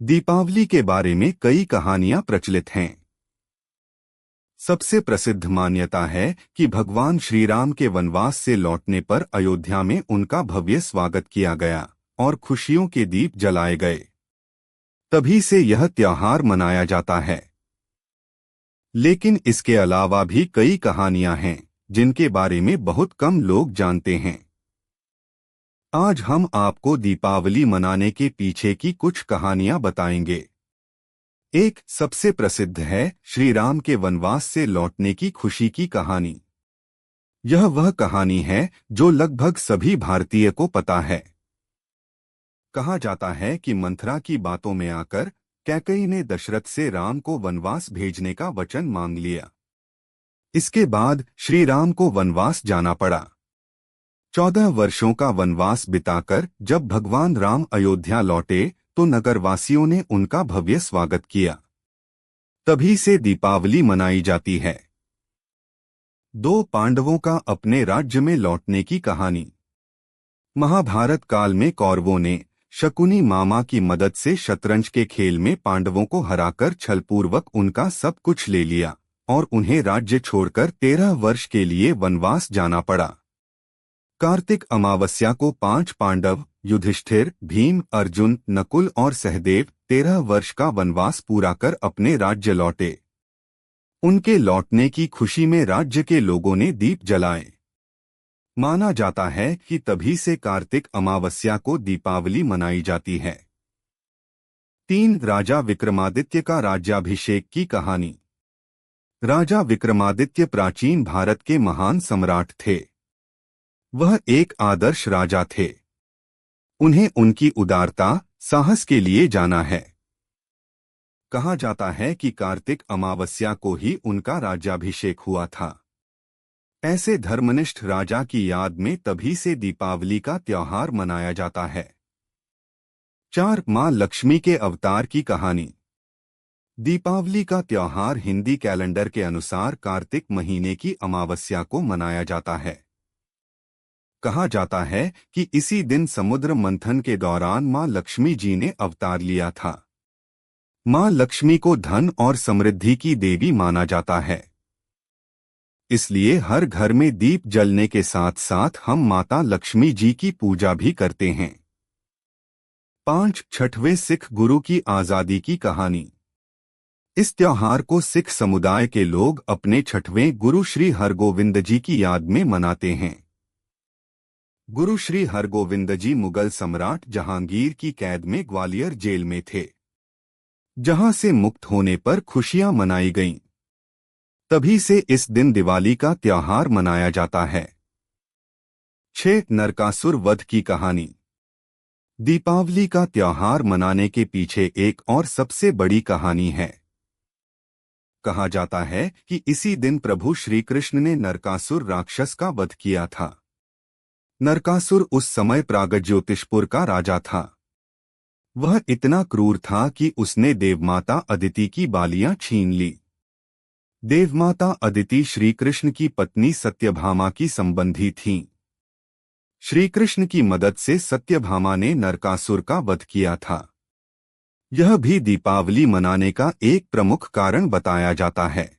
दीपावली के बारे में कई कहानियां प्रचलित हैं। सबसे प्रसिद्ध मान्यता है कि भगवान श्री राम के वनवास से लौटने पर अयोध्या में उनका भव्य स्वागत किया गया और खुशियों के दीप जलाए गए। तभी से यह त्योहार मनाया जाता है। लेकिन इसके अलावा भी कई कहानियां हैं जिनके बारे में बहुत कम लोग जानते हैं। आज हम आपको दीपावली मनाने के पीछे की कुछ कहानियां बताएंगे। एक सबसे प्रसिद्ध है श्री राम के वनवास से लौटने की खुशी की कहानी। यह वह कहानी है जो लगभग सभी भारतीय को पता है। कहा जाता है कि मंथरा की बातों में आकर कैकेयी ने दशरथ से राम को वनवास भेजने का वचन मांग लिया। इसके बाद श्री राम को वनवास जाना पड़ा। 14 वर्षों का वनवास बिताकर जब भगवान राम अयोध्या लौटे तो नगरवासियों ने उनका भव्य स्वागत किया। तभी से दीपावली मनाई जाती है। 2 पांडवों का अपने राज्य में लौटने की कहानी। महाभारत काल में कौरवों ने शकुनी मामा की मदद से शतरंज के खेल में पांडवों को हराकर छलपूर्वक उनका सब कुछ ले लिया और उन्हें राज्य छोड़कर 13 वर्ष के लिए वनवास जाना पड़ा। कार्तिक अमावस्या को 5 पांडव युधिष्ठिर, भीम, अर्जुन, नकुल और सहदेव 13 वर्ष का वनवास पूरा कर अपने राज्य लौटे। उनके लौटने की खुशी में राज्य के लोगों ने दीप जलाए। माना जाता है कि तभी से कार्तिक अमावस्या को दीपावली मनाई जाती है। 3 राजा विक्रमादित्य का राज्याभिषेक की कहानी। राजा विक्रमादित्य प्राचीन भारत के महान सम्राट थे। वह एक आदर्श राजा थे। उन्हें उनकी उदारता, साहस के लिए जाना है। कहा जाता है कि कार्तिक अमावस्या को ही उनका राज्याभिषेक हुआ था। ऐसे धर्मनिष्ठ राजा की याद में तभी से दीपावली का त्योहार मनाया जाता है। 4 मां लक्ष्मी के अवतार की कहानी। दीपावली का त्योहार हिंदी कैलेंडर के अनुसार कार्तिक महीने की अमावस्या को मनाया जाता है। कहा जाता है कि इसी दिन समुद्र मंथन के दौरान मां लक्ष्मी जी ने अवतार लिया था। मां लक्ष्मी को धन और समृद्धि की देवी माना जाता है। इसलिए हर घर में दीप जलने के साथ साथ हम माता लक्ष्मी जी की पूजा भी करते हैं। 5 छठवें सिख गुरु की आजादी की कहानी। इस त्योहार को सिख समुदाय के लोग अपने 6वें गुरु श्री हरगोविंद जी की याद में मनाते हैं। गुरु श्री हरगोविंद जी मुगल सम्राट जहांगीर की कैद में ग्वालियर जेल में थे, जहां से मुक्त होने पर खुशियां मनाई गईं। तभी से इस दिन दिवाली का त्योहार मनाया जाता है। 6 नरकासुर वध की कहानी। दीपावली का त्योहार मनाने के पीछे एक और सबसे बड़ी कहानी है। कहा जाता है कि इसी दिन प्रभु श्री कृष्ण ने नरकासुर राक्षस का वध किया था। नरकासुर उस समय प्रागज्योतिषपुर का राजा था। वह इतना क्रूर था कि उसने देवमाता अदिति की बालियां छीन ली। देवमाता अदिति श्री कृष्ण की पत्नी सत्यभामा की संबंधी थीं। श्री कृष्ण की मदद से सत्यभामा ने नरकासुर का वध किया था। यह भी दीपावली मनाने का एक प्रमुख कारण बताया जाता है।